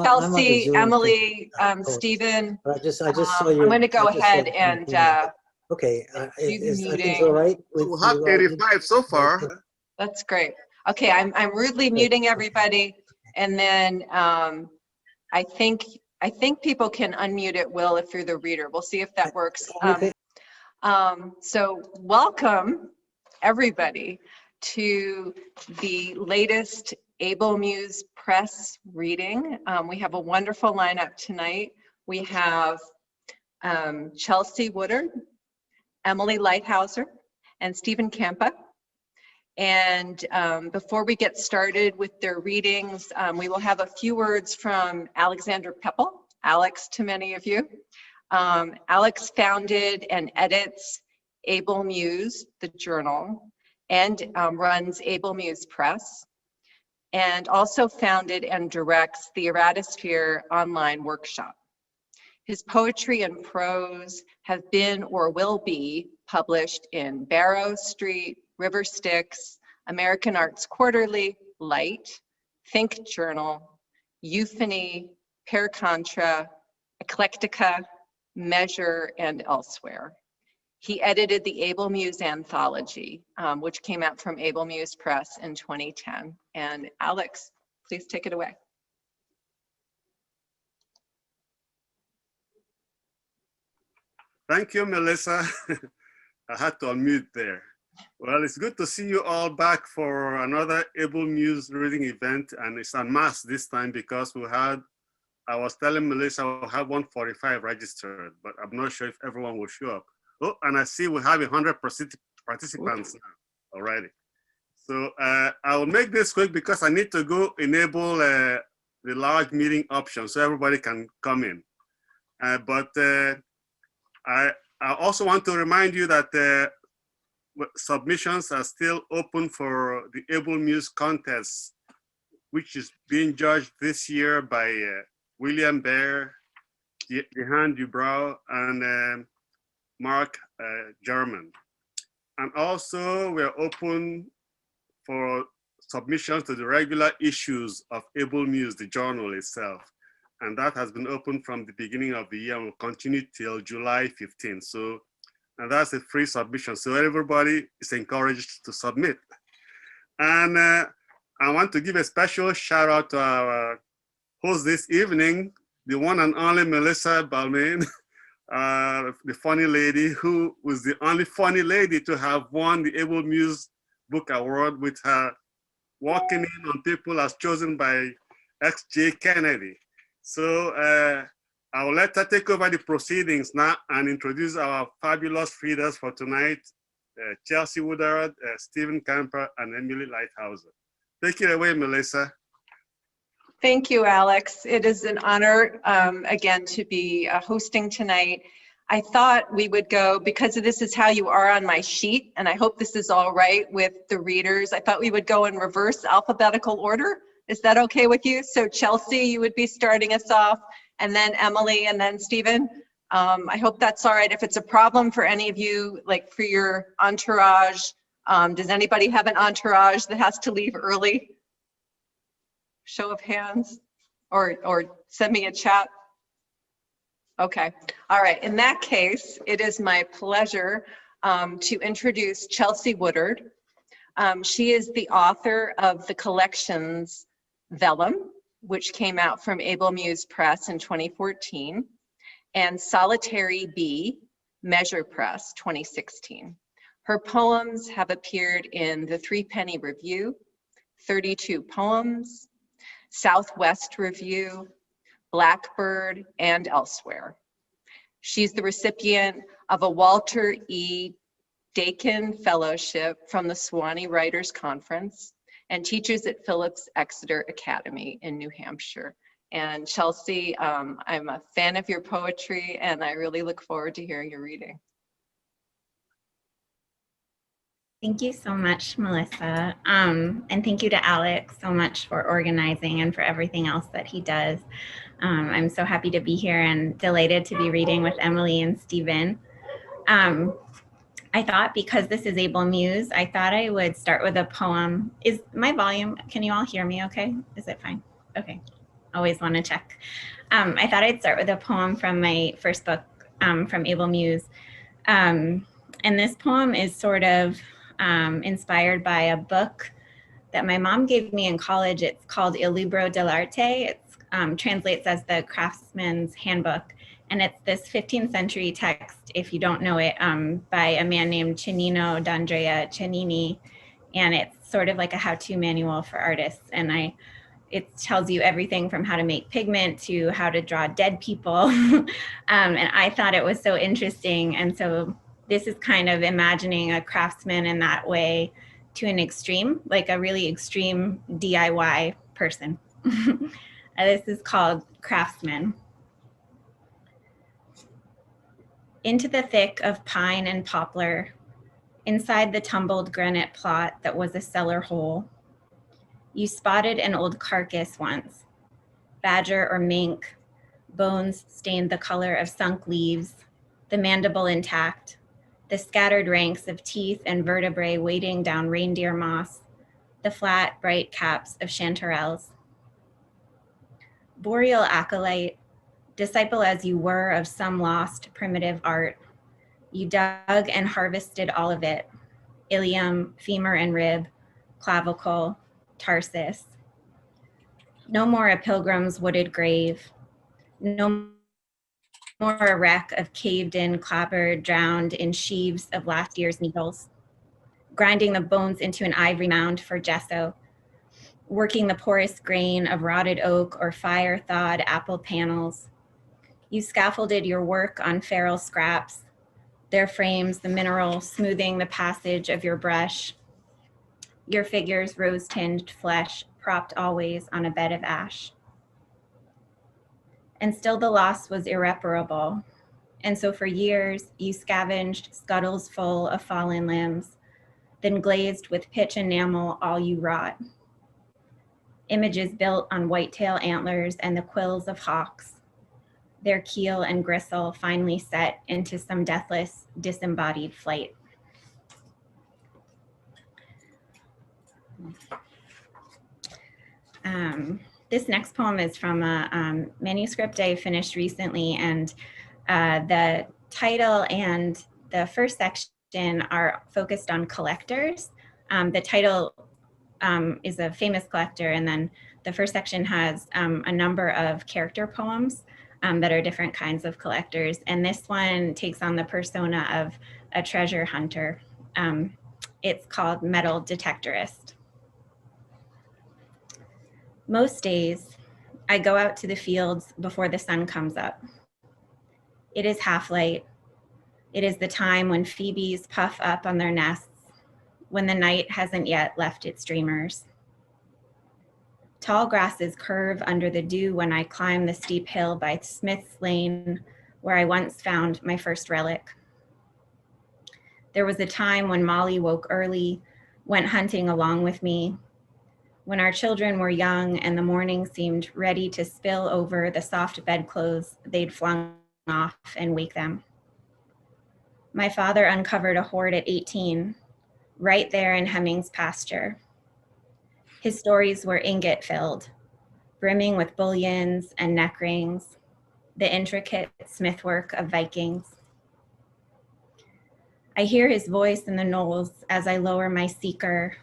Chelsea, Zoom Emily, thing, Stephen. but I just saw your. I'm going to go ahead and okay, do the is muting. things all right with We'll have 85 so far. That's great. Okay, I'm rudely muting everybody, and then I think people can unmute it, Will, if you're the reader. We'll see if that works. So welcome everybody to the latest Able Muse press reading. We have a wonderful lineup tonight. We have Chelsea Woodard, Emily Leithauser, and Stephen Kampa. And before we get started with their readings, we will have a few words from Alexander Peppel, Alex to many of you. Alex founded and edits Able Muse, the journal, and runs Able Muse Press, and also founded and directs the Erratosphere online workshop. His poetry and prose have been or will be published in Barrow Street, River Styx, American Arts Quarterly, Light, Think Journal, Euphony, Per Contra, Eclectica, Measure, and elsewhere. He edited the Able Muse anthology, which came out from Able Muse Press in 2010. And Alex, please take it away. Thank you, Melissa. I had to unmute there. Well, it's good to see you all back for another Able Muse reading event, and it's en masse this time because I was telling Melissa we'll have 145 registered, but I'm not sure if everyone will show up. Oh, and I see we have 100 participants now already. So I will make this quick because I need to go enable the large meeting option so everybody can come in. I also want to remind you that submissions are still open for the Able Muse contest, which is being judged this year by William Baer, Jehan Dubrow, and Mark German. And also we're open for submissions to the regular issues of Able Muse, the journal itself. And that has been open from the beginning of the year and will continue till July 15th. So, and that's a free submission. So everybody is encouraged to submit. And I want to give a special shout out to our host this evening, the one and only Melissa Balmain, the funny lady who was the only funny lady to have won the Able Muse Book Award with her walking in on people as chosen by X.J. Kennedy. So I will let her take over the proceedings now and introduce our fabulous readers for tonight, Chelsea Woodard, Stephen Kampa, and Emily Leithauser. Take it away, Melissa. Thank you, Alex. It is an honor, again, to be hosting tonight. I thought we would go, because this is how you are on my sheet, and I hope this is all right with the readers, I thought we would go in reverse alphabetical order. Is that okay with you? So Chelsea, you would be starting us off, and then Emily, and then Stephen. I hope that's all right. If it's a problem for any of you, like for your entourage, does anybody have an entourage that has to leave early? Show of hands, or send me a chat. Okay, all right. In that case, it is my pleasure to introduce Chelsea Woodard. She is the author of the collections Vellum, which came out from Able Muse Press in 2014, and Solitary Bee, Measure Press, 2016. Her poems have appeared in the Threepenny Review, 32 Poems, Southwest Review, Blackbird, and elsewhere. She's the recipient of a Walter E. Dakin Fellowship from the Sewanee Writers Conference and teaches at Phillips Exeter Academy in New Hampshire. And Chelsea, I'm a fan of your poetry and I really look forward to hearing your reading. Thank you so much, Melissa. And thank you to Alex so much for organizing and for everything else that he does. I'm so happy to be here and delighted to be reading with Emily and Stephen. I thought because this is Able Muse, I thought I would start with a poem. Is my volume, can you all hear me okay? Is it fine? Okay. always want to check. I thought I'd start with a poem from my first book, from Able Muse. And this poem is sort of inspired by a book that my mom gave me in college. It's called Il Libro dell'Arte. It translates as the Craftsman's Handbook. And it's this 15th century text, if you don't know it, by a man named Cennino d'Andrea Cennini. And it's sort of like a how-to manual for artists. And it tells you everything from how to make pigment to how to draw dead people. And I thought it was so interesting. And so this is kind of imagining a craftsman in that way to an extreme, like a really extreme DIY person. This is called Craftsman. Into the thick of pine and poplar, inside the tumbled granite plot that was a cellar hole, you spotted an old carcass once, badger or mink, bones stained the color of sunk leaves, the mandible intact, the scattered ranks of teeth and vertebrae weighting down reindeer moss, the flat, bright caps of chanterelles. Boreal acolyte, disciple as you were of some lost primitive art, you dug and harvested all of it, ilium, femur and rib, clavicle, tarsus. No more a pilgrim's wooded grave, no more a wreck of caved in, clabbered, drowned in sheaves of last year's needles, grinding the bones into an ivory mound for gesso, working the porous grain of rotted oak or fire-thawed apple panels. You scaffolded your work on feral scraps, their frames, the mineral smoothing the passage of your brush, your figures rose-tinged flesh propped always on a bed of ash. And still the loss was irreparable. And so for years, you scavenged scuttles full of fallen limbs, then glazed with pitch enamel all you wrought. Images built on whitetail antlers and the quills of hawks, their keel and gristle finally set into some deathless, disembodied flight. This next poem is from a manuscript I finished recently, and the title and the first section are focused on collectors. The title is a famous collector, and then the first section has a number of character poems that are different kinds of collectors. And this one takes on the persona of a treasure hunter. It's called Metal Detectorist. Most days, I go out to the fields before the sun comes up. It is half light. It is the time when phoebes puff up on their nests, when the night hasn't yet left its dreamers. Tall grasses curve under the dew when I climb the steep hill by Smith's Lane, where I once found my first relic. There was a time when Molly woke early, went hunting along with me, when our children were young and the morning seemed ready to spill over the soft bedclothes they'd flung off and wake them. My father uncovered a hoard at 18, right there in Hemming's pasture. His stories were ingot-filled, brimming with bullions and neck rings, the intricate smithwork of Vikings. I hear his voice in the knolls as I lower my seeker,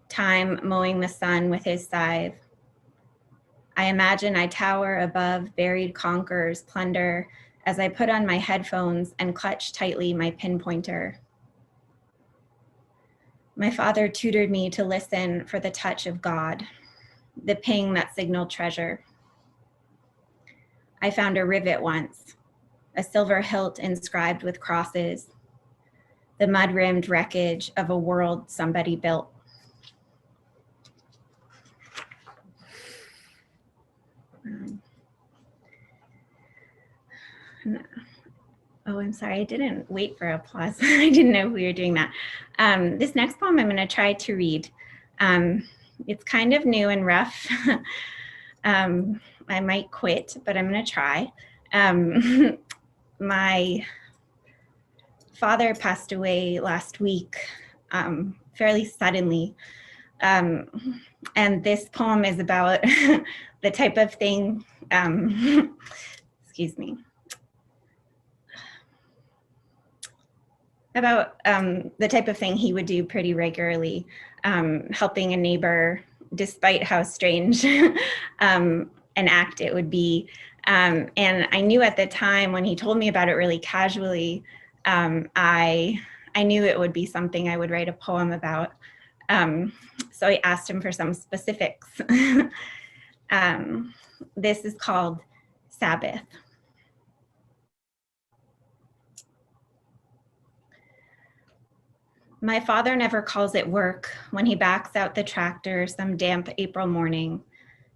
time mowing the sun with his scythe. I imagine I tower above buried conquerors' plunder as I put on my headphones and clutch tightly my pinpointer. My father tutored me to listen for the touch of God, the ping that signaled treasure. I found a rivet once, a silver hilt inscribed with crosses, the mud-rimmed wreckage of a world somebody built. Oh, I'm sorry, I didn't wait for applause. I didn't know we were doing that. This next poem I'm going to try to read. It's kind of new and rough. I might quit, but I'm going to try. My father passed away last week, fairly suddenly. And this poem is about the type of thing, excuse me, about the type of thing he would do pretty regularly, helping a neighbor despite how strange an act it would be. And I knew at the time when he told me about it really casually, I knew it would be something I would write a poem about. So I asked him for some specifics. This is called Sabbath. My father never calls it work when he backs out the tractor some damp April morning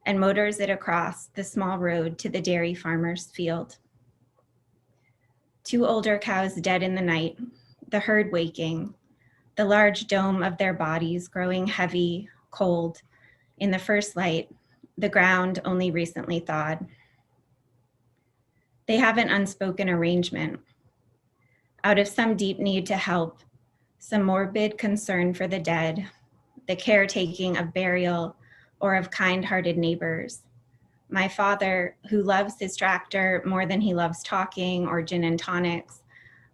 and motors it across the small road to the dairy farmer's field. 2 older cows dead in the night, the herd waking, the large dome of their bodies growing heavy, cold, in the first light, the ground only recently thawed. They have an unspoken arrangement. Out of some deep need to help, some morbid concern for the dead, the caretaking of burial or of kind-hearted neighbors. My father, who loves his tractor more than he loves talking or gin and tonics,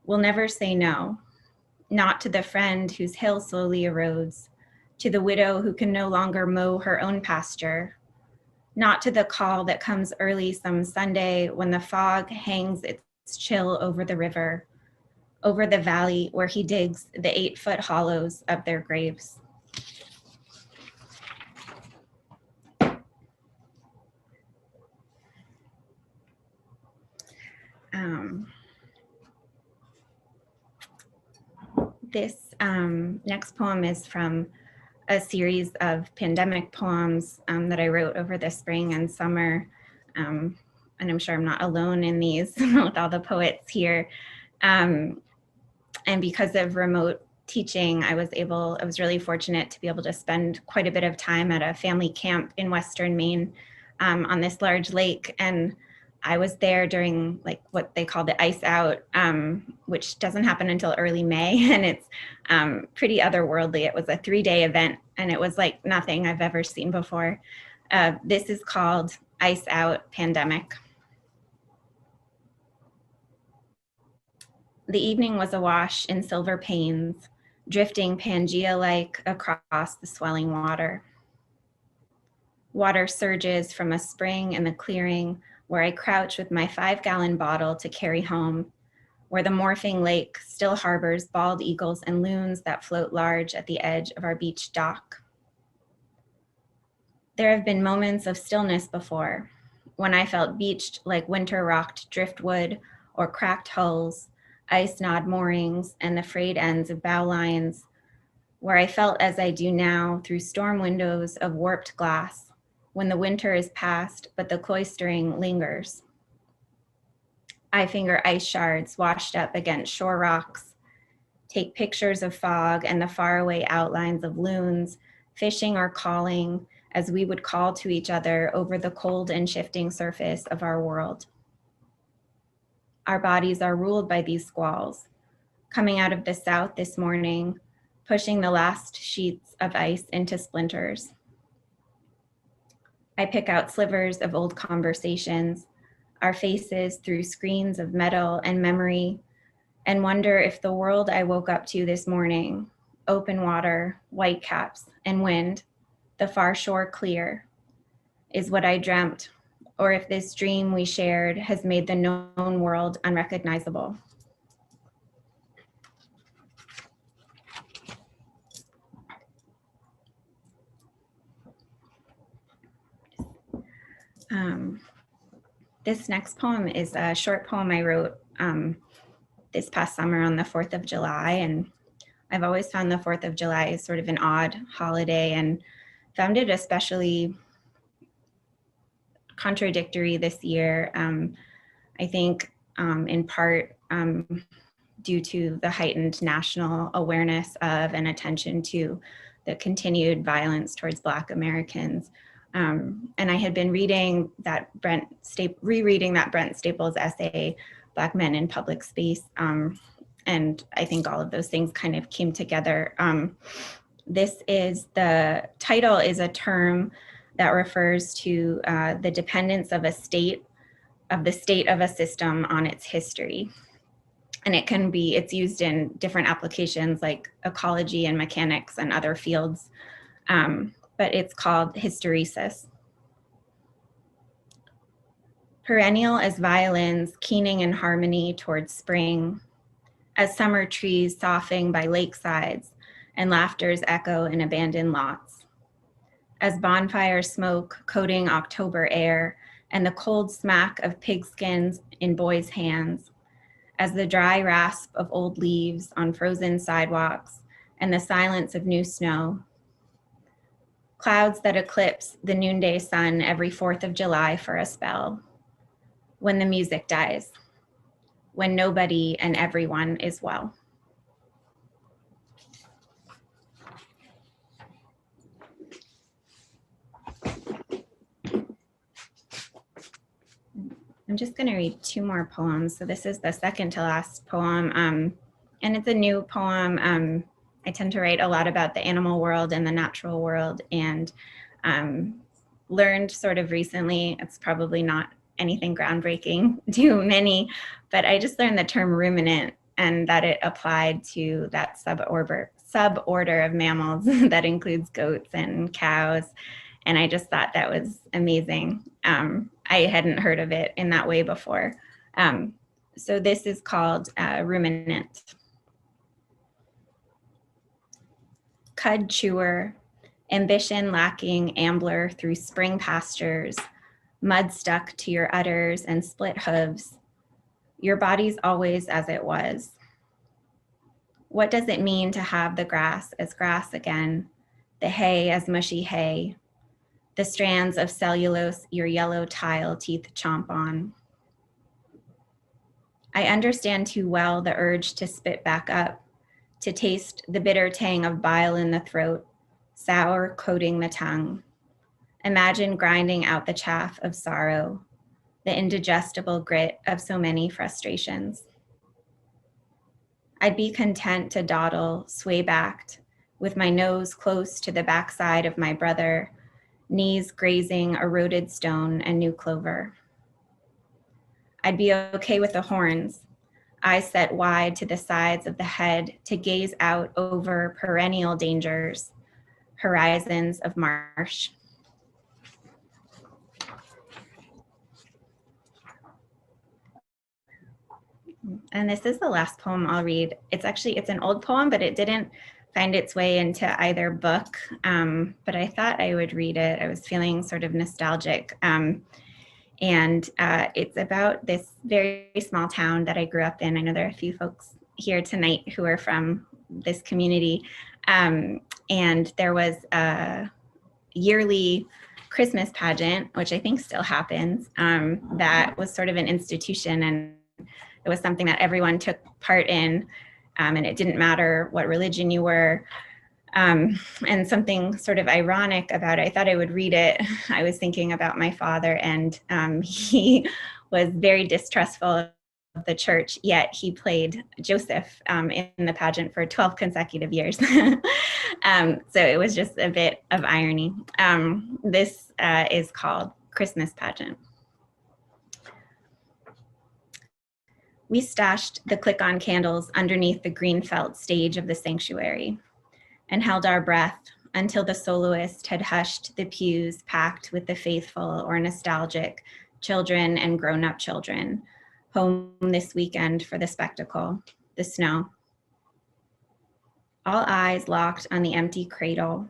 will never say no, not to the friend whose hill slowly erodes, to the widow who can no longer mow her own pasture, not to the call that comes early some Sunday when the fog hangs its chill over the river, over the valley where he digs the 8-foot hollows of their graves. This next poem is from a series of pandemic poems that I wrote over the spring and summer. And I'm sure I'm not alone in these with all the poets here. And because of remote teaching, I was really fortunate to be able to spend quite a bit of time at a family camp in Western Maine on this large lake. And I was there during like what they call the ice out, which doesn't happen until early May. And it's pretty otherworldly. It was a 3-day event and it was like nothing I've ever seen before. This is called Ice Out Pandemic. The evening was awash in silver panes, drifting Pangea-like across the swelling water. Water surges from a spring in the clearing where I crouch with my 5-gallon bottle to carry home, where the morphing lake still harbors bald eagles and loons that float large at the edge of our beach dock. There have been moments of stillness before, when I felt beached like winter-rocked driftwood or cracked hulls, ice-gnawed moorings, and the frayed ends of bow lines, where I felt as I do now through storm windows of warped glass, when the winter is past, but the cloistering lingers. I finger ice shards washed up against shore rocks, take pictures of fog and the faraway outlines of loons, fishing or calling as we would call to each other over the cold and shifting surface of our world. Our bodies are ruled by these squalls, coming out of the south this morning, pushing the last sheets of ice into splinters. I pick out slivers of old conversations, our faces through screens of metal and memory, and wonder if the world I woke up to this morning, open water, whitecaps, and wind, the far shore clear, is what I dreamt, or if this dream we shared has made the known world unrecognizable. This next poem is a short poem I wrote this past summer on the 4th of July. And I've always found the 4th of July is sort of an odd holiday and found it especially contradictory this year. I think in part due to the heightened national awareness of and attention to the continued violence towards Black Americans. And I had been rereading that Brent Staples essay, Black Men in Public Space. And I think all of those things kind of came together The title is a term that refers to the dependence of the state of a system on its history. And it's used in different applications like ecology and mechanics and other fields, but it's called hysteresis. Perennial as violins keening in harmony towards spring, as summer trees soughing by lakesides and laughter's echo in abandoned lots, as bonfire smoke coating October air and the cold smack of pigskins in boys' hands, as the dry rasp of old leaves on frozen sidewalks and the silence of new snow, clouds that eclipse the noonday sun every 4th of July for a spell, when the music dies, when nobody and everyone is well. I'm just going to read 2 more poems. So this is the second to last poem, and it's a new poem. I tend to write a lot about the animal world and the natural world, and learned sort of recently, it's probably not anything groundbreaking to many, but I just learned the term ruminant and that it applied to that suborder of mammals that includes goats and cows. And I just thought that was amazing. I hadn't heard of it in that way before. So this is called ruminant. Cud chewer, ambition lacking ambler through spring pastures, mud stuck to your udders and split hooves. Your body's always as it was. What does it mean to have the grass as grass again, the hay as mushy hay, the strands of cellulose your yellow tile teeth chomp on? I understand too well the urge to spit back up, to taste the bitter tang of bile in the throat, sour coating the tongue. Imagine grinding out the chaff of sorrow, the indigestible grit of so many frustrations. I'd be content to dawdle, sway-backed, with my nose close to the backside of my brother, knees grazing eroded stone and new clover. I'd be okay with the horns, eyes set wide to the sides of the head to gaze out over perennial dangers, horizons of marsh. And this is the last poem I'll read. It's an old poem, but it didn't find its way into either book, but I thought I would read it. I was feeling sort of nostalgic. And it's about this very small town that I grew up in. I know there are a few folks here tonight who are from this community. And there was a yearly Christmas pageant, which I think still happens, that was sort of an institution, and it was something that everyone took part in, and it didn't matter what religion you were. And something sort of ironic about it, I thought I would read it. I was thinking about my father, and he was very distrustful of the church, yet he played Joseph in the pageant for 12 consecutive years. So it was just a bit of irony. This is called Christmas Pageant. We stashed the click-on candles underneath the green felt stage of the sanctuary and held our breath until the soloist had hushed the pews packed with the faithful or nostalgic children and grown-up children home this weekend for the spectacle, the snow. All eyes locked on the empty cradle,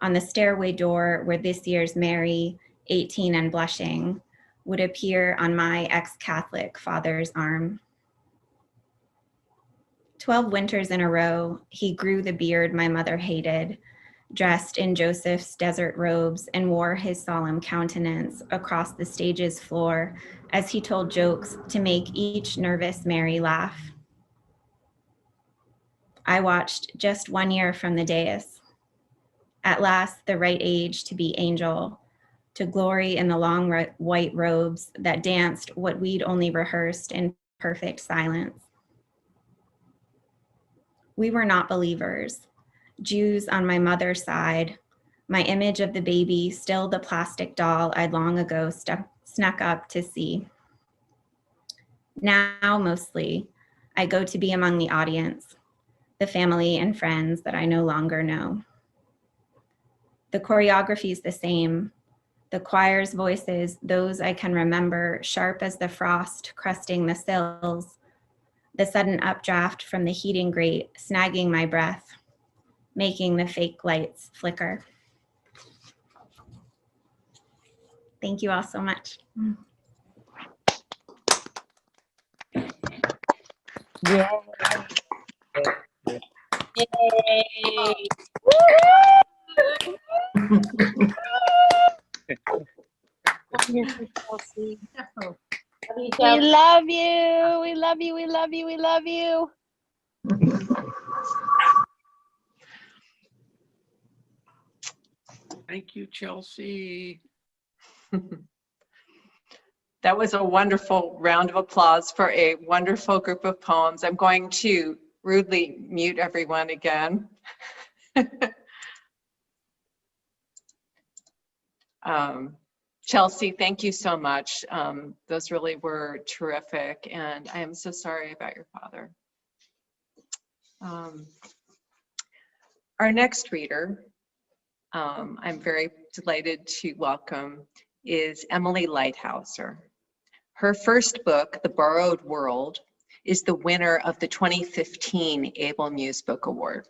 on the stairway door where this year's Mary, 18 and blushing, would appear on my ex-Catholic father's arm. 12 winters in a row, he grew the beard my mother hated, dressed in Joseph's desert robes, and wore his solemn countenance across the stage's floor as he told jokes to make each nervous Mary laugh. I watched just 1 year from the dais. At last, the right age to be angel, to glory in the long white robes that danced what we'd only rehearsed in perfect silence. We were not believers, Jews on my mother's side, my image of the baby, still the plastic doll I'd long ago snuck up to see. Now, mostly, I go to be among the audience, the family and friends that I no longer know. The choreography is the same. The choir's voices, those I can remember, sharp as the frost crusting the sills, the sudden updraft from the heating grate, snagging my breath, making the fake lights flicker. Thank you all so much. Yeah. Yay! Wonderful, Chelsea. We love you. We love you. We love you. We love you. Thank you, Chelsea. That was a wonderful round of applause for a wonderful group of poems. I'm going to rudely mute everyone again. Chelsea, thank you so much. Those really were terrific, and I am so sorry about your father. Our next reader, I'm very delighted to welcome, is Emily Leithauser. Her first book, The Borrowed World, is the winner of the 2015 Able Muse Book Award.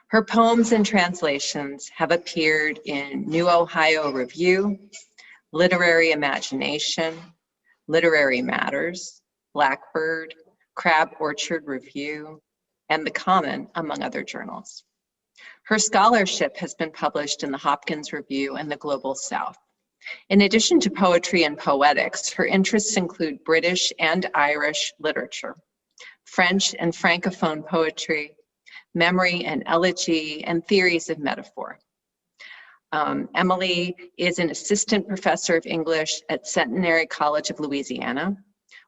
Her poems and translations have appeared in New Ohio Review, Literary Imagination, Literary Matters, Blackbird, Crab Orchard Review, and The Common, among other journals. Her scholarship has been published in the Hopkins Review and the Global South. In addition to poetry and poetics, her interests include British and Irish literature, French and Francophone poetry, memory and elegy, and theories of metaphor. Emily is an assistant professor of English at Centenary College of Louisiana,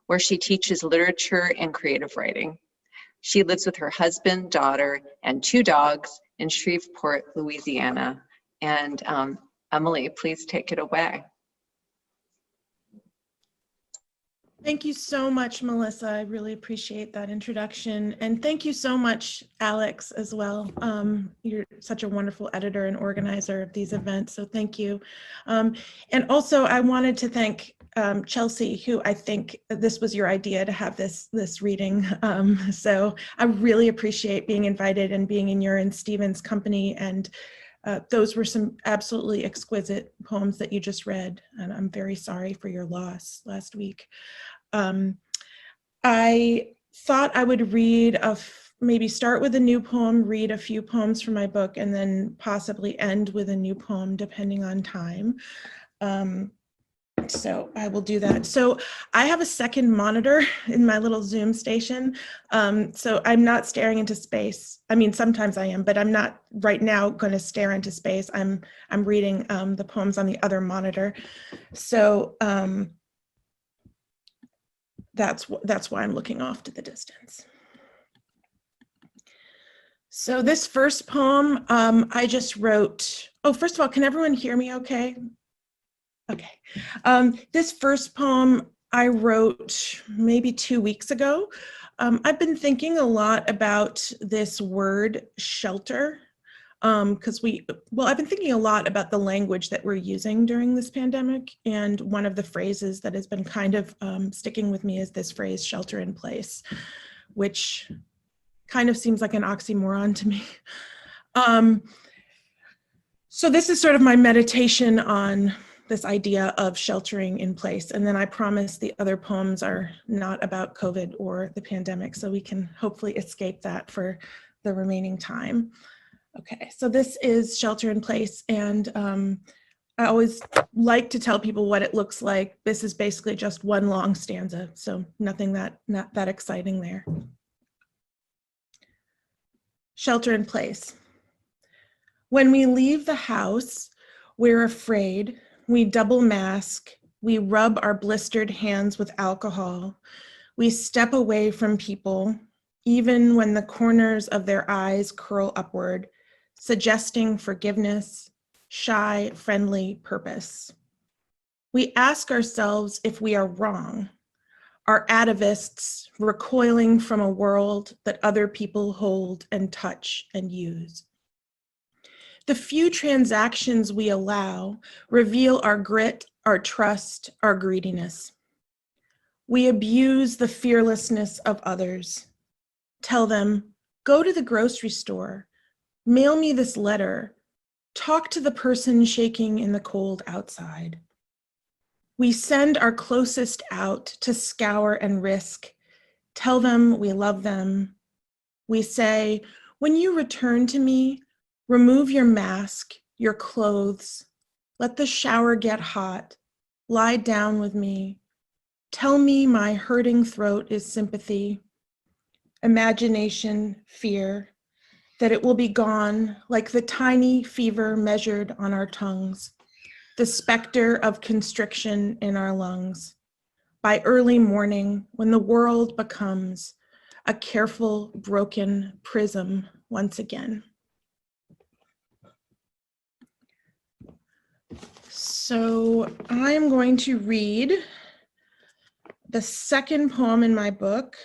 where she teaches literature and creative writing. She lives with her husband, daughter, and 2 dogs in Shreveport, Louisiana. And Emily, please take it away. Thank you so much, Melissa. I really appreciate that introduction. And thank you so much, Alex, as well. You're such a wonderful editor and organizer of these events, so thank you. And also, I wanted to thank Chelsea, who I think this was your idea to have this reading. So I really appreciate being invited and being in your and Stephen's company. And those were some absolutely exquisite poems that you just read, and I'm very sorry for your loss last week. I thought I would read maybe start with a new poem, read a few poems from my book, and then possibly end with a new poem depending on time. So I will do that. So I have a second monitor in my little Zoom station. So I'm not staring into space. I mean, sometimes I am, but I'm not right now going to stare into space. I'm reading the poems on the other monitor. So that's why I'm looking off to the distance. So this first poem I just wrote. Oh, first of all, can everyone hear me okay? Okay. This first poem I wrote maybe 2 weeks ago. I've been thinking a lot about this word shelter because I've been thinking a lot about the language that we're using during this pandemic. And one of the phrases that has been kind of sticking with me is this phrase, shelter in place, which kind of seems like an oxymoron to me. So this is sort of my meditation on this idea of sheltering in place. And then I promise the other poems are not about COVID or the pandemic, so we can hopefully escape that for the remaining time. Okay, so this is Shelter in Place, and I always like to tell people what it looks like. This is basically just one long stanza, so nothing not that exciting there. Shelter in place. When we leave the house, we're afraid. We double mask, we rub our blistered hands with alcohol. We step away from people, even when the corners of their eyes curl upward, suggesting forgiveness, shy, friendly purpose. We ask ourselves if we are wrong, are atavists recoiling from a world that other people hold and touch and use. The few transactions we allow reveal our grit, our trust, our greediness. We abuse the fearlessness of others. Tell them, go to the grocery store, mail me this letter, talk to the person shaking in the cold outside. We send our closest out to scour and risk, tell them we love them. We say, when you return to me, remove your mask, your clothes, let the shower get hot, lie down with me, tell me my hurting throat is sympathy, imagination, fear, that it will be gone like the tiny fever measured on our tongues, the specter of constriction in our lungs. By early morning, when the world becomes a careful, broken prism once again. So I'm going to read the second poem in my book,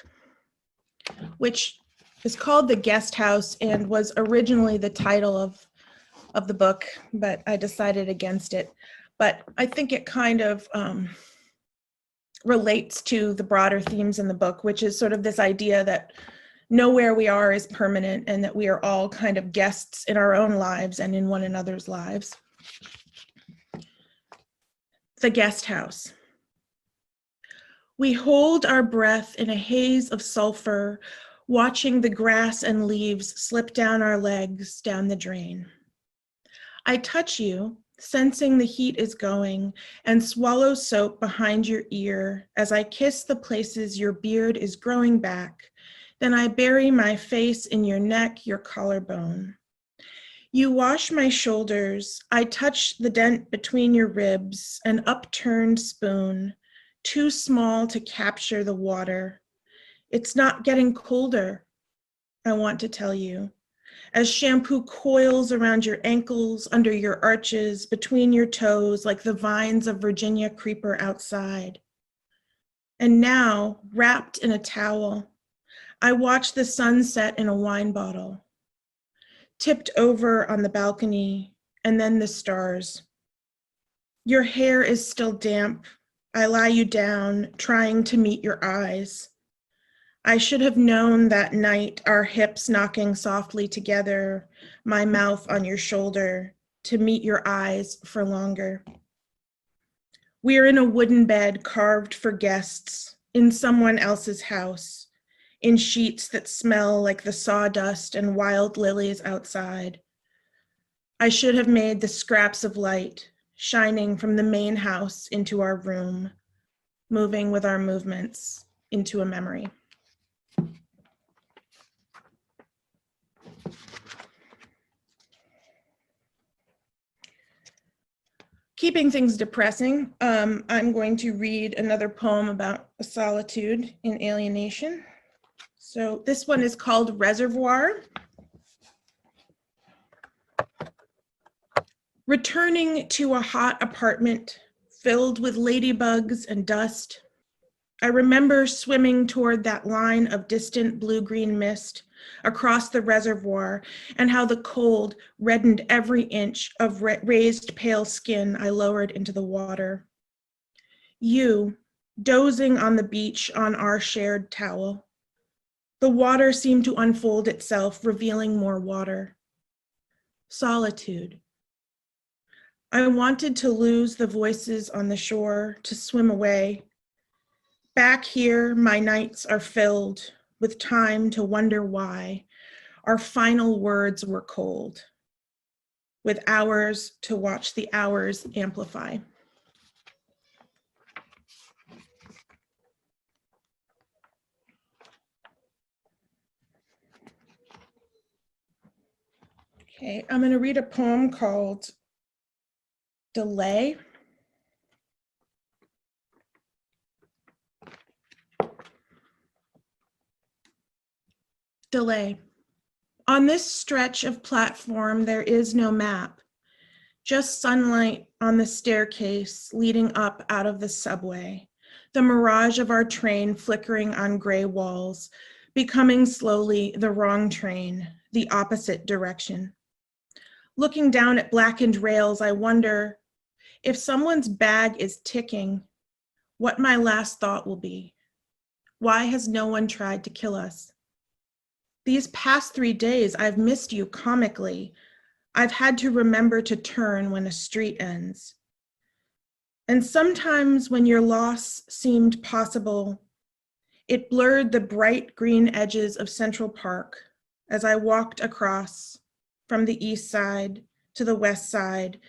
which is called The Guest House and was originally the title of the book, but I decided against it. But I think it kind of relates to the broader themes in the book, which is sort of this idea that nowhere we are is permanent and that we are all kind of guests in our own lives and in one another's lives. The Guest House. We hold our breath in a haze of sulfur, watching the grass and leaves slip down our legs, down the drain. I touch you, sensing the heat is going, and swallow soap behind your ear as I kiss the places your beard is growing back. Then I bury my face in your neck, your collarbone. You wash my shoulders. I touch the dent between your ribs, an upturned spoon, too small to capture the water. It's not getting colder, I want to tell you, as shampoo coils around your ankles, under your arches, between your toes, like the vines of Virginia creeper outside. And now, wrapped in a towel, I watch the sunset in a wine bottle, tipped over on the balcony, and then the stars. Your hair is still damp. I lie you down, trying to meet your eyes. I should have known that night, our hips knocking softly together, my mouth on your shoulder, to meet your eyes for longer. We're in a wooden bed carved for guests, in someone else's house, in sheets that smell like the sawdust and wild lilies outside. I should have made the scraps of light shining from the main house into our room, moving with our movements into a memory. Keeping things depressing, I'm going to read another poem about solitude in alienation. So this one is called Reservoir. Returning to a hot apartment filled with ladybugs and dust, I remember swimming toward that line of distant blue-green mist across the reservoir and how the cold reddened every inch of raised pale skin I lowered into the water. You, dozing on the beach on our shared towel. The water seemed to unfold itself, revealing more water. Solitude. I wanted to lose the voices on the shore, to swim away. Back here, my nights are filled with time to wonder why our final words were cold, with hours to watch the hours amplify. Okay, I'm going to read a poem called Delay. Delay. On this stretch of platform, there is no map, just sunlight on the staircase leading up out of the subway, the mirage of our train flickering on gray walls, becoming slowly the wrong train, the opposite direction. Looking down at blackened rails, I wonder if someone's bag is ticking, what my last thought will be. Why has no one tried to kill us? These past 3 days, I've missed you comically. I've had to remember to turn when a street ends. And sometimes when your loss seemed possible, it blurred the bright green edges of Central Park as I walked across from the east side to the west side,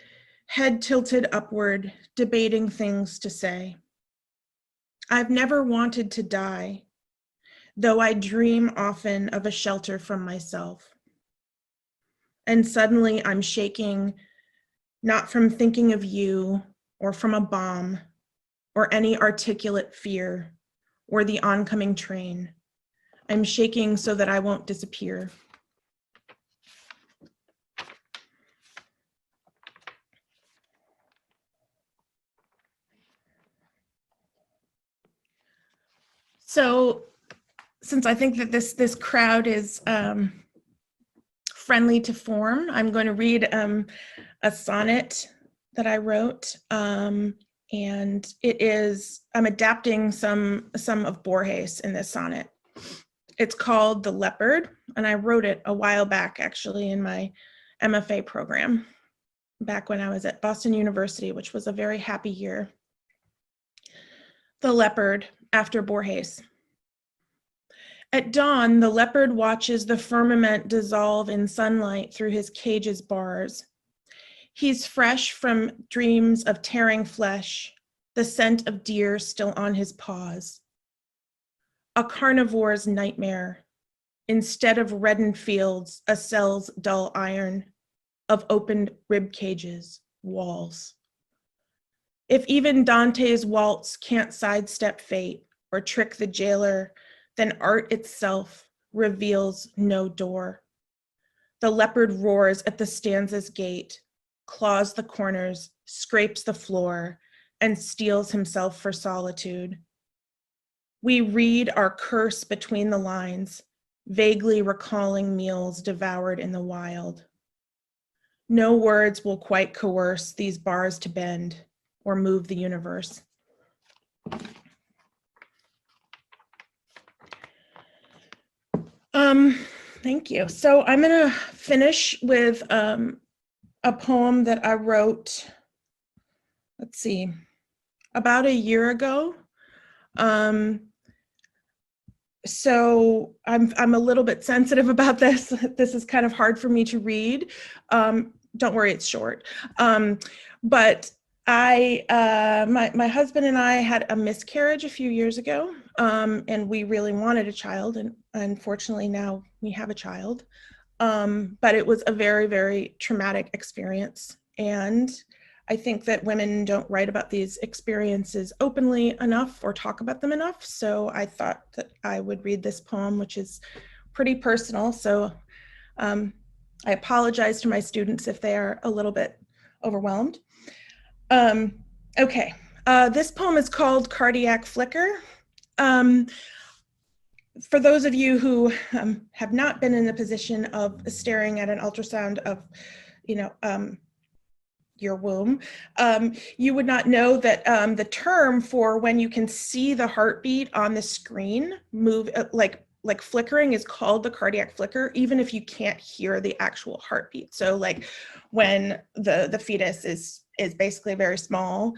head tilted upward, debating things to say. I've never wanted to die, though I dream often of a shelter from myself. And suddenly I'm shaking, not from thinking of you or from a bomb or any articulate fear or the oncoming train. I'm shaking so that I won't disappear. So since I think that this crowd is friendly to form, I'm going to read a sonnet that I wrote, and it is, I'm adapting some of Borges in this sonnet. It's called The Leopard, and I wrote it a while back, actually, in my MFA program, back when I was at Boston University, which was a very happy year. The Leopard, after Borges. At dawn, the leopard watches the firmament dissolve in sunlight through his cage's bars. He's fresh from dreams of tearing flesh, the scent of deer still on his paws. A carnivore's nightmare. Instead of reddened fields, a cell's dull iron, of opened rib cages, walls. If even Dante's waltz can't sidestep fate or trick the jailer, then art itself reveals no door. The leopard roars at the stanza's gate, claws the corners, scrapes the floor, and steels himself for solitude. We read our curse between the lines, vaguely recalling meals devoured in the wild. No words will quite coerce these bars to bend or move the universe. Thank you. So I'm gonna finish with a poem that I wrote, let's see, about a year ago. So I'm a little bit sensitive about this. This is kind of hard for me to read. Don't worry, it's short. But my husband and I had a miscarriage a few years ago, and we really wanted a child, and unfortunately now we have a child. But it was a very, very traumatic experience. And I think that women don't write about these experiences openly enough or talk about them enough. So I thought that I would read this poem, which is pretty personal. So I apologize to my students if they are a little bit overwhelmed. Okay, this poem is called Cardiac Flicker. For those of you who have not been in the position of staring at an ultrasound of, your womb, you would not know that the term for when you can see the heartbeat on the screen move like flickering is called the cardiac flicker, even if you can't hear the actual heartbeat. So like when the fetus is basically very small,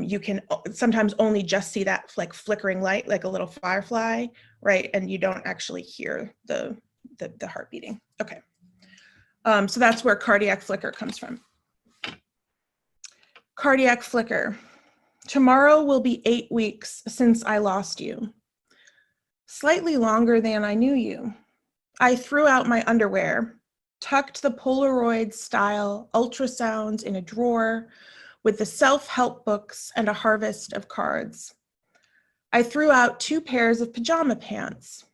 you can sometimes only just see that like flickering light, like a little firefly, right? And you don't actually hear the heart beating. Okay, so that's where cardiac flicker comes from. Cardiac flicker. Tomorrow will be 8 weeks since I lost you. Slightly longer than I knew you. I threw out my underwear, tucked the Polaroid style ultrasounds in a drawer with the self-help books and a harvest of cards. I threw out 2 pairs of pajama pants.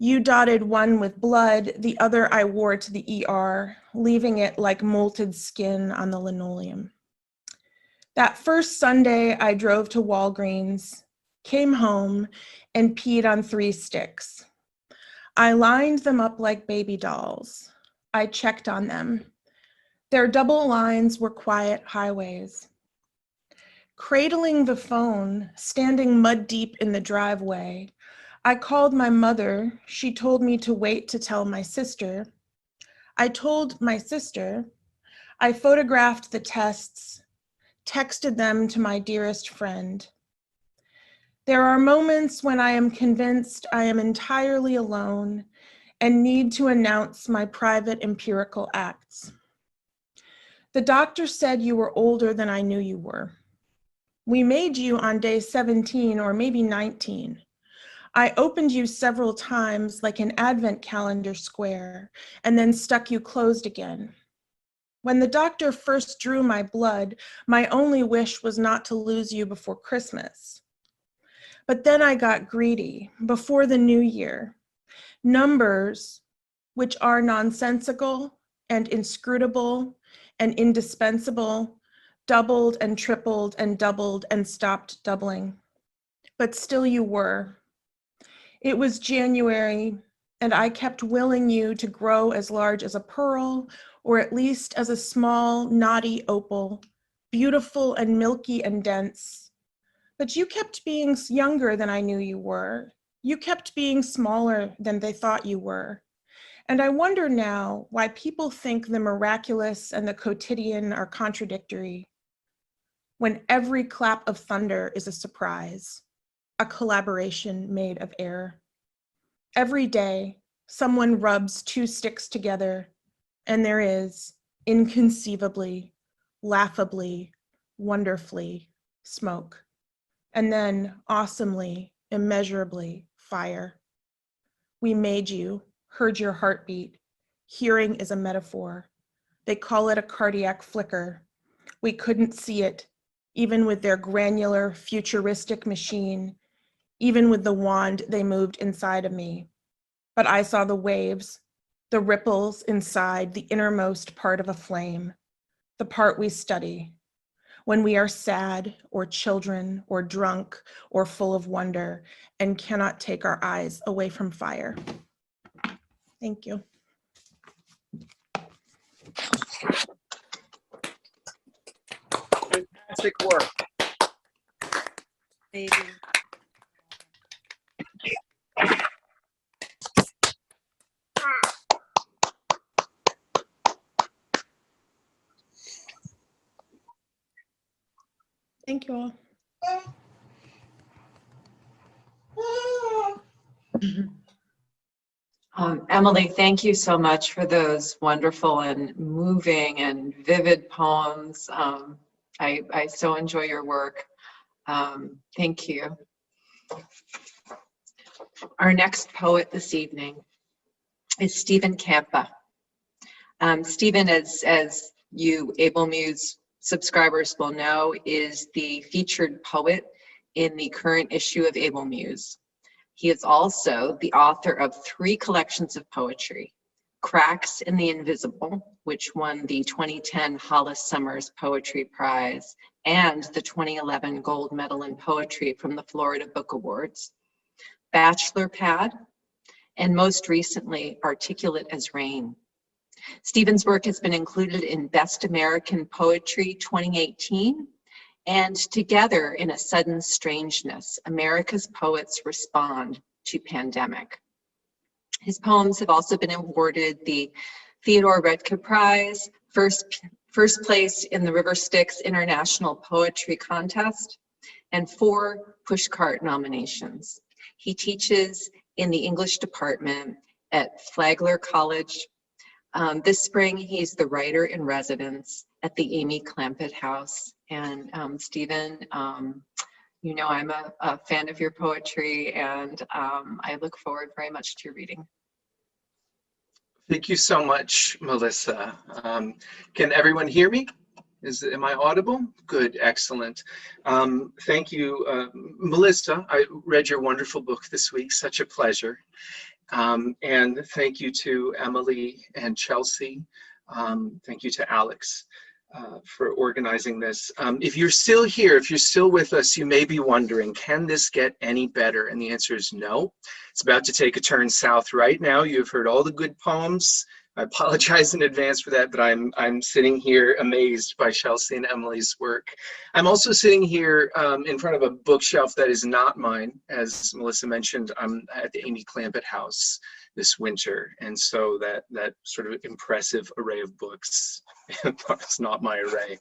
You dotted one with blood, the other I wore to the ER, leaving it like molted skin on the linoleum. That first Sunday, I drove to Walgreens, came home, and peed on 3 sticks. I lined them up like baby dolls. I checked on them. Their double lines were quiet highways. Cradling the phone, standing mud deep in the driveway, I called my mother. She told me to wait to tell my sister. I told my sister. I photographed the tests, texted them to my dearest friend. There are moments when I am convinced I am entirely alone and need to announce my private empirical acts. The doctor said you were older than I knew you were. We made you on day 17 or maybe 19. I opened you several times like an advent calendar square and then stuck you closed again. When the doctor first drew my blood, my only wish was not to lose you before Christmas. But then I got greedy before the new year. Numbers, which are nonsensical and inscrutable and indispensable, doubled and tripled and doubled and stopped doubling. But still you were. It was January, and I kept willing you to grow as large as a pearl, or at least as a small, knotty opal, beautiful and milky and dense. But you kept being younger than I knew you were. You kept being smaller than they thought you were. And I wonder now why people think the miraculous and the quotidian are contradictory, when every clap of thunder is a surprise, a collaboration made of air. Every day, someone rubs 2 sticks together, and there is, inconceivably, laughably, wonderfully, smoke. And then, awesomely, immeasurably, fire. We made you, heard your heartbeat. Hearing is a metaphor. They call it a cardiac flicker. We couldn't see it, even with their granular, futuristic machine, even with the wand they moved inside of me. But I saw the waves, the ripples inside the innermost part of a flame, the part we study. When we are sad or children or drunk or full of wonder and cannot take our eyes away from fire. Thank you. Fantastic work. Baby. Thank you all. Emily, thank you so much for those wonderful and moving and vivid poems. I so enjoy your work. Thank you. Our next poet this evening is Stephen Kampa. Stephen, as you Able Muse subscribers will know, is the featured poet in the current issue of Able Muse. He is also the author of 3 collections of poetry: Cracks in the Invisible, which won the 2010 Hollis Summers Poetry Prize and the 2011 Gold Medal in Poetry from the Florida Book Awards, Bachelor Pad, and most recently, Articulate as Rain. Stephen's work has been included in Best American Poetry 2018 and Together in a Sudden Strangeness, America's Poets Respond to Pandemic. His poems have also been awarded the Theodore Redke Prize, first place in the River Styx International Poetry Contest, and 4 Pushcart nominations. He teaches in the English department at Flagler College. This spring, he's the writer in residence at the Amy Clampett House. And Stephen, you know I'm a fan of your poetry, and I look forward very much to your reading. Thank you so much, Melissa. Can everyone hear me? Am I audible? Good, excellent. Thank you, Melissa. I read your wonderful book this week, such a pleasure. And thank you to Emily and Chelsea. Thank you to Alex for organizing this. If you're still here, if you're still with us, you may be wondering, can this get any better? And the answer is no. It's about to take a turn south right now. You've heard all the good poems. I apologize in advance for that, but I'm sitting here amazed by Chelsea and Emily's work. I'm also sitting here in front of a bookshelf that is not mine. As Melissa mentioned, I'm at the Amy Clampett House this winter, and so that sort of impressive array of books is not my array.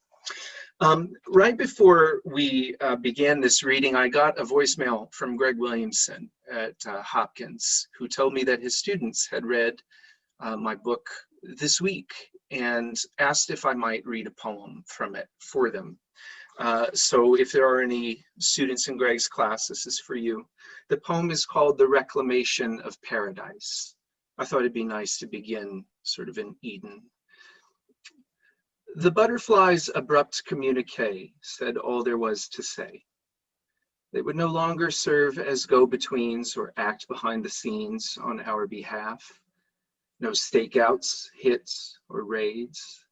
Right before we began this reading, I got a voicemail from Greg Williamson at Hopkins, who told me that his students had read my book this week and asked if I might read a poem from it for them. So if there are any students in Greg's class, this is for you. The poem is called The Reclamation of Paradise. I thought it'd be nice to begin sort of in Eden. The butterfly's abrupt communique said all there was to say. They would no longer serve as go-betweens or act behind the scenes on our behalf. No stakeouts, hits, or raids.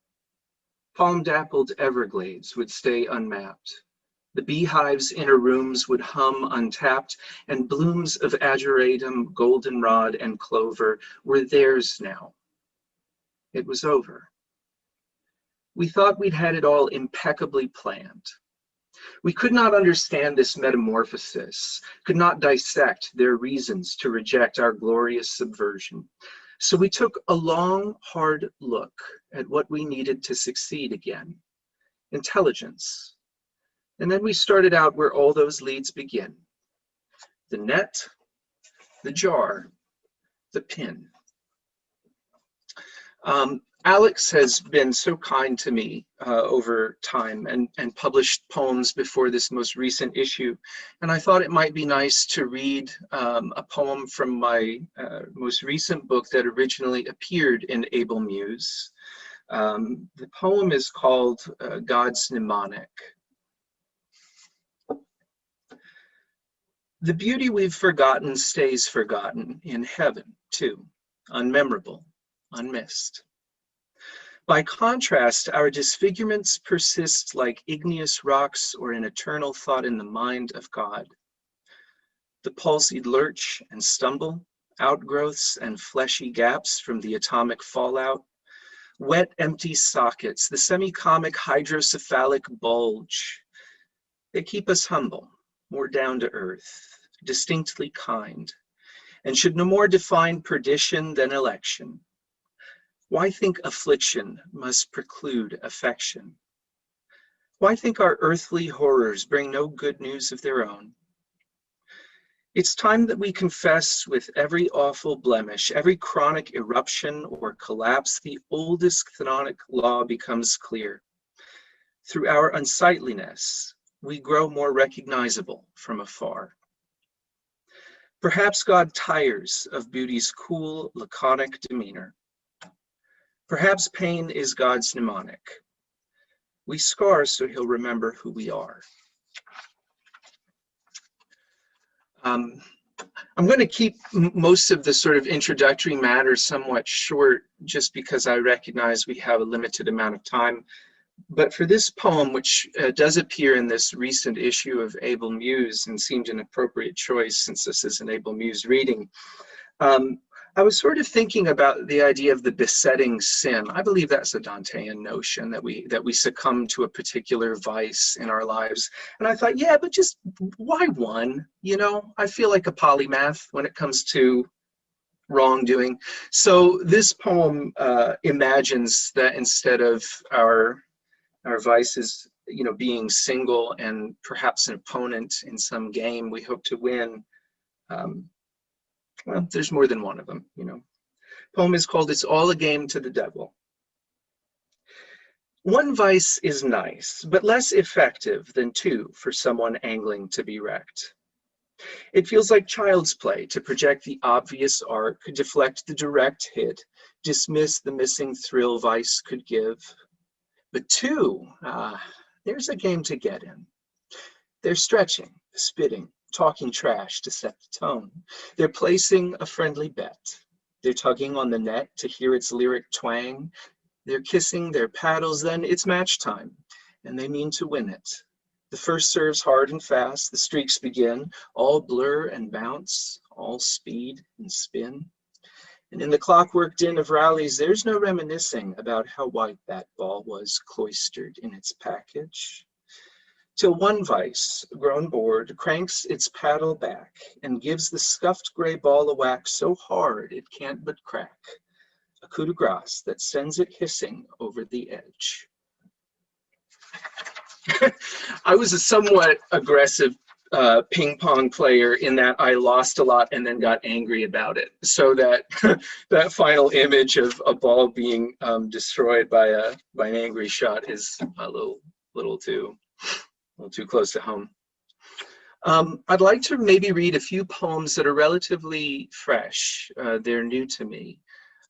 Palm-dappled Everglades would stay unmapped. The beehive's inner rooms would hum untapped, and blooms of ageratum, goldenrod, and clover were theirs now. It was over. We thought we'd had it all impeccably planned. We could not understand this metamorphosis, could not dissect their reasons to reject our glorious subversion. So we took a long, hard look at what we needed to succeed again, intelligence. And then we started out where all those leads begin. The net, the jar, the pin. Alex has been so kind to me over time and published poems before this most recent issue. And I thought it might be nice to read a poem from my most recent book that originally appeared in Able Muse. The poem is called God's Mnemonic. The beauty we've forgotten stays forgotten in heaven too, unmemorable, unmissed. By contrast, our disfigurements persist like igneous rocks or an eternal thought in the mind of God. The palsied lurch and stumble, outgrowths and fleshy gaps from the atomic fallout, wet empty sockets, the semi-comic hydrocephalic bulge. They keep us humble, more down to earth, distinctly kind, and should no more define perdition than election. Why think affliction must preclude affection? Why think our earthly horrors bring no good news of their own? It's time that we confess with every awful blemish, every chronic eruption or collapse, the oldest chthonic law becomes clear. Through our unsightliness, we grow more recognizable from afar. Perhaps God tires of beauty's cool, laconic demeanor. Perhaps pain is God's mnemonic. We scar so he'll remember who we are. I'm going to keep most of the sort of introductory matter somewhat short just because I recognize we have a limited amount of time. But for this poem, which does appear in this recent issue of Able Muse and seemed an appropriate choice since this is an Able Muse reading, I was sort of thinking about the idea of the besetting sin. I believe that's a Dantean notion that we succumb to a particular vice in our lives. And I thought, yeah, but just why one? You know, I feel like a polymath when it comes to wrongdoing. So this poem imagines that instead of our vices, you know, being single and perhaps an opponent in some game we hope to win. Well, there's more than one of them, you know. Poem is called It's All a Game to the Devil. One vice is nice, but less effective than two for someone angling to be wrecked. It feels like child's play to project the obvious arc, deflect the direct hit, dismiss the missing thrill vice could give. But two, there's a game to get in. They're stretching, spitting, talking trash to set the tone. They're placing a friendly bet. They're tugging on the net to hear its lyric twang. They're kissing their paddles, then it's match time, and they mean to win it. The first serves hard and fast, the streaks begin, all blur and bounce, all speed and spin. And in the clockwork din of rallies, there's no reminiscing about how white that ball was cloistered in its package. Till one vice, grown bored, cranks its paddle back and gives the scuffed gray ball a whack so hard it can't but crack. A coup de grace that sends it hissing over the edge. I was a somewhat aggressive ping pong player in that I lost a lot and then got angry about it. So that that final image of a ball being destroyed by an angry shot is a little too close to home. I'd like to maybe read a few poems that are relatively fresh. They're new to me,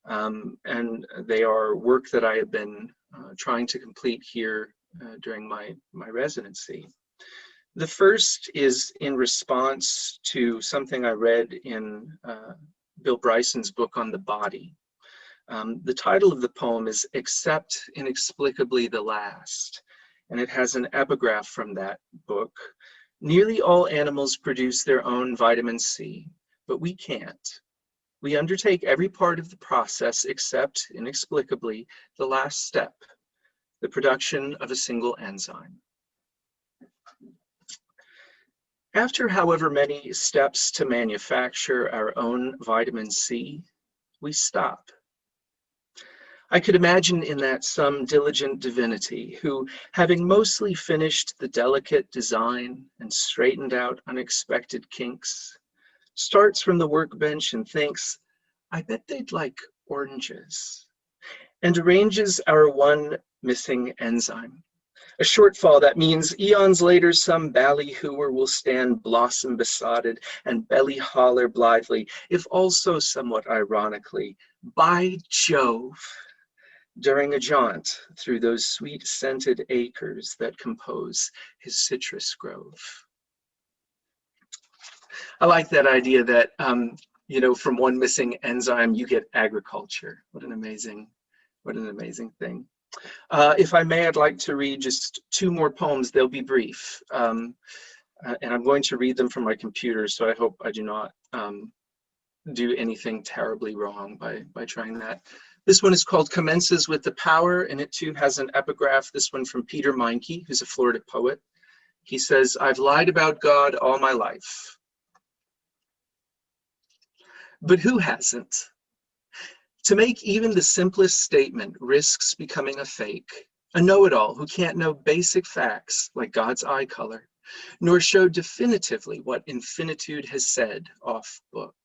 and they are work that I have been trying to complete here during my residency. The first is in response to something I read in Bill Bryson's book on the body. The title of the poem is Except Inexplicably the Last, and it has an epigraph from that book. Nearly all animals produce their own vitamin C, but we can't. We undertake every part of the process except, inexplicably, the last step, the production of a single enzyme. After however many steps to manufacture our own vitamin C, we stop. I could imagine in that some diligent divinity who, having mostly finished the delicate design and straightened out unexpected kinks, starts from the workbench and thinks, I bet they'd like oranges, and arranges our one missing enzyme. A shortfall that means eons later some ballyhooer will stand blossom besotted and belly holler blithely, if also somewhat ironically, by Jove, during a jaunt through those sweet scented acres that compose his citrus grove. I like that idea that, you know, from one missing enzyme, you get agriculture. What an amazing thing. If I may, I'd like to read just two more poems. They'll be brief. And I'm going to read them from my computer, so I hope I do not do anything terribly wrong by trying that. This one is called Commences with the Power, and it too has an epigraph, this one from Peter Meinke, who's a Florida poet. He says, I've lied about God all my life. But who hasn't? To make even the simplest statement risks becoming a fake, a know-it-all who can't know basic facts like God's eye color, nor show definitively what infinitude has said off book.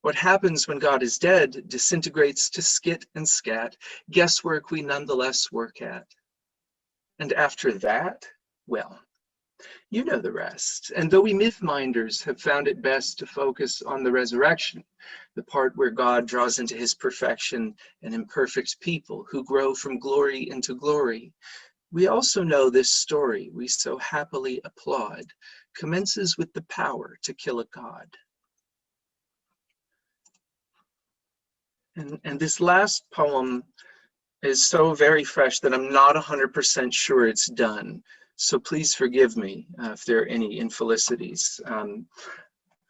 What happens when God is dead disintegrates to skit and scat, guesswork we nonetheless work at. And after that, well, you know the rest. And though we myth-minders have found it best to focus on the resurrection, the part where God draws into his perfection an imperfect people who grow from glory into glory, we also know this story we so happily applaud commences with the power to kill a god. And this last poem is so very fresh that I'm not 100% sure it's done. So please forgive me if there are any infelicities.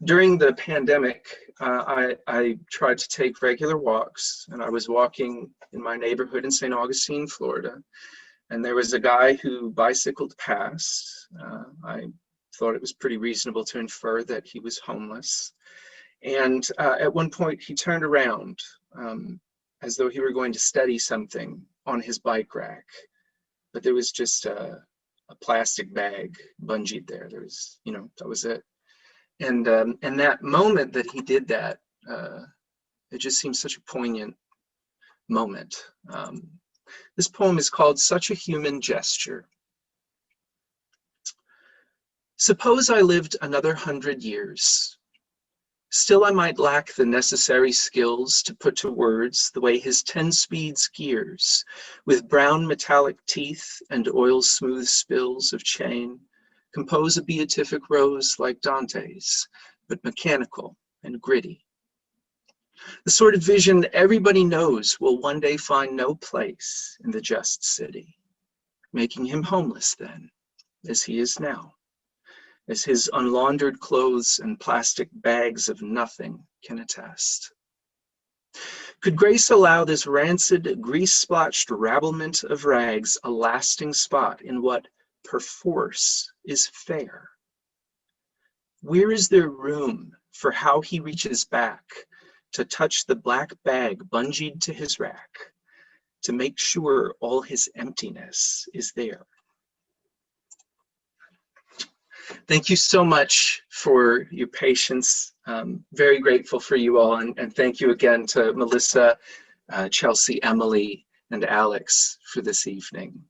During the pandemic, I tried to take regular walks, and I was walking in my neighborhood in St. Augustine, Florida, and there was a guy who bicycled past. I thought it was pretty reasonable to infer that he was homeless. And at one point he turned around as though he were going to study something on his bike rack, but there was just a plastic bag bungeed there. There was, you know, that was it. And that moment that he did that, it just seems such a poignant moment. This poem is called Such a Human Gesture. Suppose I lived another 100 years. Still I might lack the necessary skills to put to words the way his 10 speeds gears, with brown metallic teeth and oil-smooth spills of chain, compose a beatific rose like Dante's, but mechanical and gritty. The sort of vision everybody knows will one day find no place in the just city, making him homeless then, as he is now, as his unlaundered clothes and plastic bags of nothing can attest. Could grace allow this rancid, grease-splotched rabblement of rags a lasting spot in what, perforce, is fair? Where is there room for how he reaches back to touch the black bag bungeed to his rack, to make sure all his emptiness is there? Thank you so much for your patience. Very grateful for you all, and thank you again to Melissa, Chelsea, Emily, and Alex for this evening.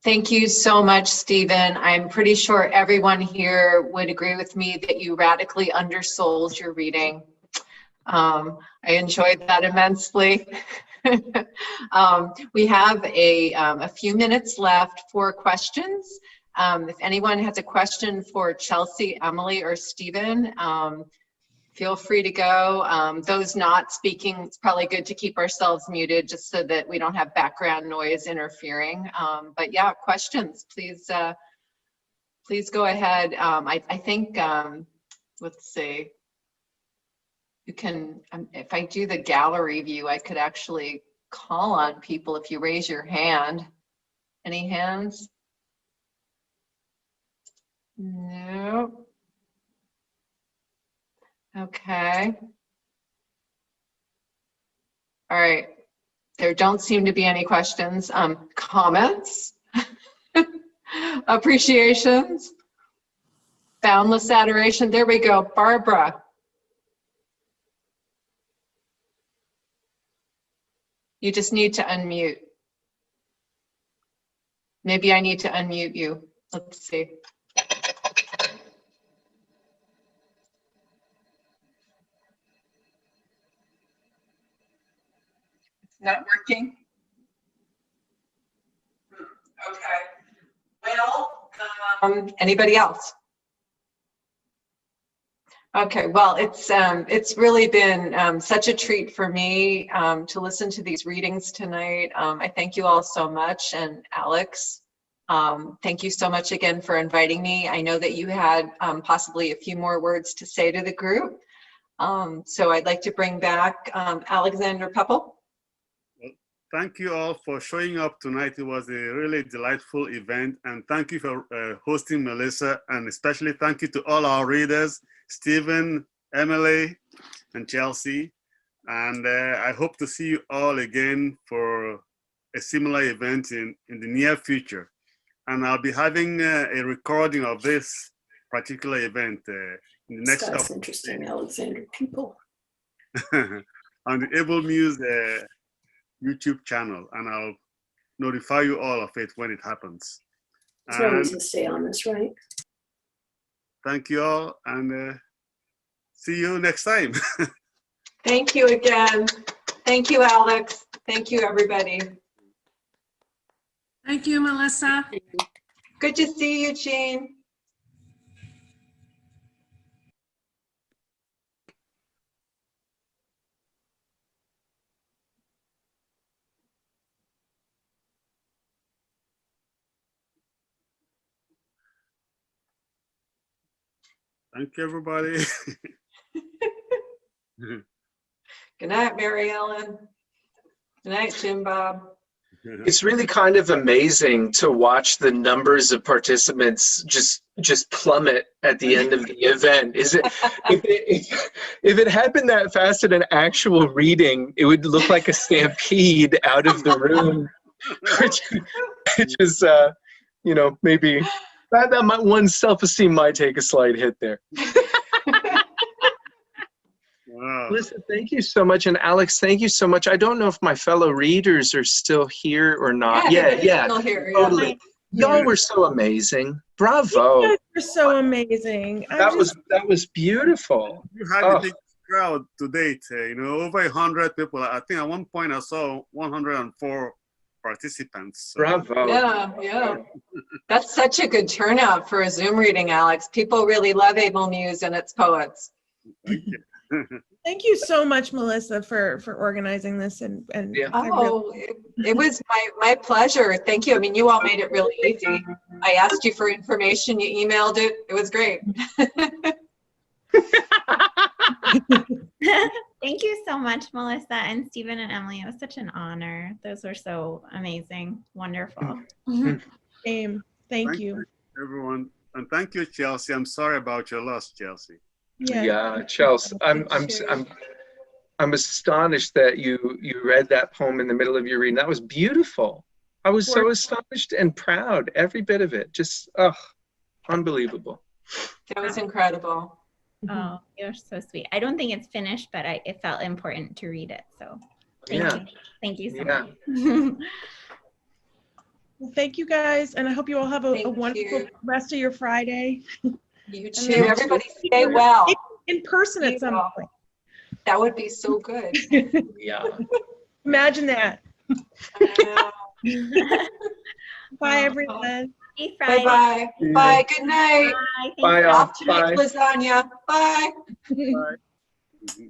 Thank you so much, Stephen. I'm pretty sure everyone here would agree with me that you radically undersold your reading. I enjoyed that immensely. We have a few minutes left for questions. If anyone has a question for Chelsea, Emily, or Stephen, feel free to go. Those not speaking, it's probably good to keep ourselves muted just so that we don't have background noise interfering. But yeah, questions, please, please go ahead. I think, let's see, you can, if I do the gallery view, I could actually call on people if you raise your hand. Any hands? No. Okay. All right. There don't seem to be any questions. Comments? Appreciations? Boundless adoration. There we go. Barbara. You just need to unmute. Maybe I need to unmute you. Let's see. Not working? Okay. Well, anybody else? Okay, well, it's really been such a treat for me to listen to these readings tonight. I thank you all so much, and Alex, thank you so much again for inviting me. I know that you had possibly a few more words to say to the group, so I'd like to bring back Alexander Pepple. Thank you all for showing up tonight. It was a really delightful event, and thank you for hosting Melissa, and especially thank you to all our readers, Stephen, Emily, and Chelsea. And I hope to see you all again for a similar event in the near future. And I'll be having a recording of this particular event in the next couple of days. That's interesting, Alexander People. On the Able Muse YouTube channel, and I'll notify you all of it when it happens. There's no reason to stay on this, right? Thank you all, and see you next time. Thank you again. Thank you, Alex. Thank you, everybody. Thank you, Melissa. Good to see you, Jean. Thank you, everybody. Good night, Mary Ellen. Good night, Jim Bob. It's really kind of amazing to watch the numbers of participants just plummet at the end of the event. Is it if it happened that fast at an actual reading, it would look like a stampede out of the room, which is you know, maybe that might, one's self-esteem might take a slight hit there. Wow. Listen, thank you so much, and Alex, thank you so much. I don't know if my fellow readers are still here or not. Yeah, Still here, totally. Y'all were so amazing. Bravo. You guys were so amazing. That was beautiful. You had Oh. the biggest crowd to date, over 100 people. I think at one point I saw 104 participants. So. Bravo. Yeah. That's such a good turnout for a Zoom reading, Alex. People really love Able Muse and its poets. Thank you. Thank you so much, Melissa, for organizing this. And Yeah. I really- It was my pleasure. Thank you. I mean, you all made it really easy. I asked you for information, you emailed it. It was great. Thank you so much, Melissa and Stephen and Emily. It was such an honor. Those were so amazing. Wonderful. Same. Thank you. Everyone. And thank you, Chelsea. I'm sorry about your loss, Chelsea. Yeah, Chelsea. I'm astonished that you read that poem in the middle of your reading. That was beautiful. I was so astonished and proud. Every bit of it. Just unbelievable. That was incredible. Oh, you're so sweet. I don't think it's finished, but it felt important to read it. So thank you. Thank you so much. Well, thank you guys, and I hope you all have a wonderful rest of your Friday. You too. Everybody stay well. In person at some point. That would be so good. Yeah. Imagine that. Bye, everyone. Happy Friday. Bye-bye. Yeah. Bye. Good night. Bye. Bye. Off to make lasagna. Bye. Bye.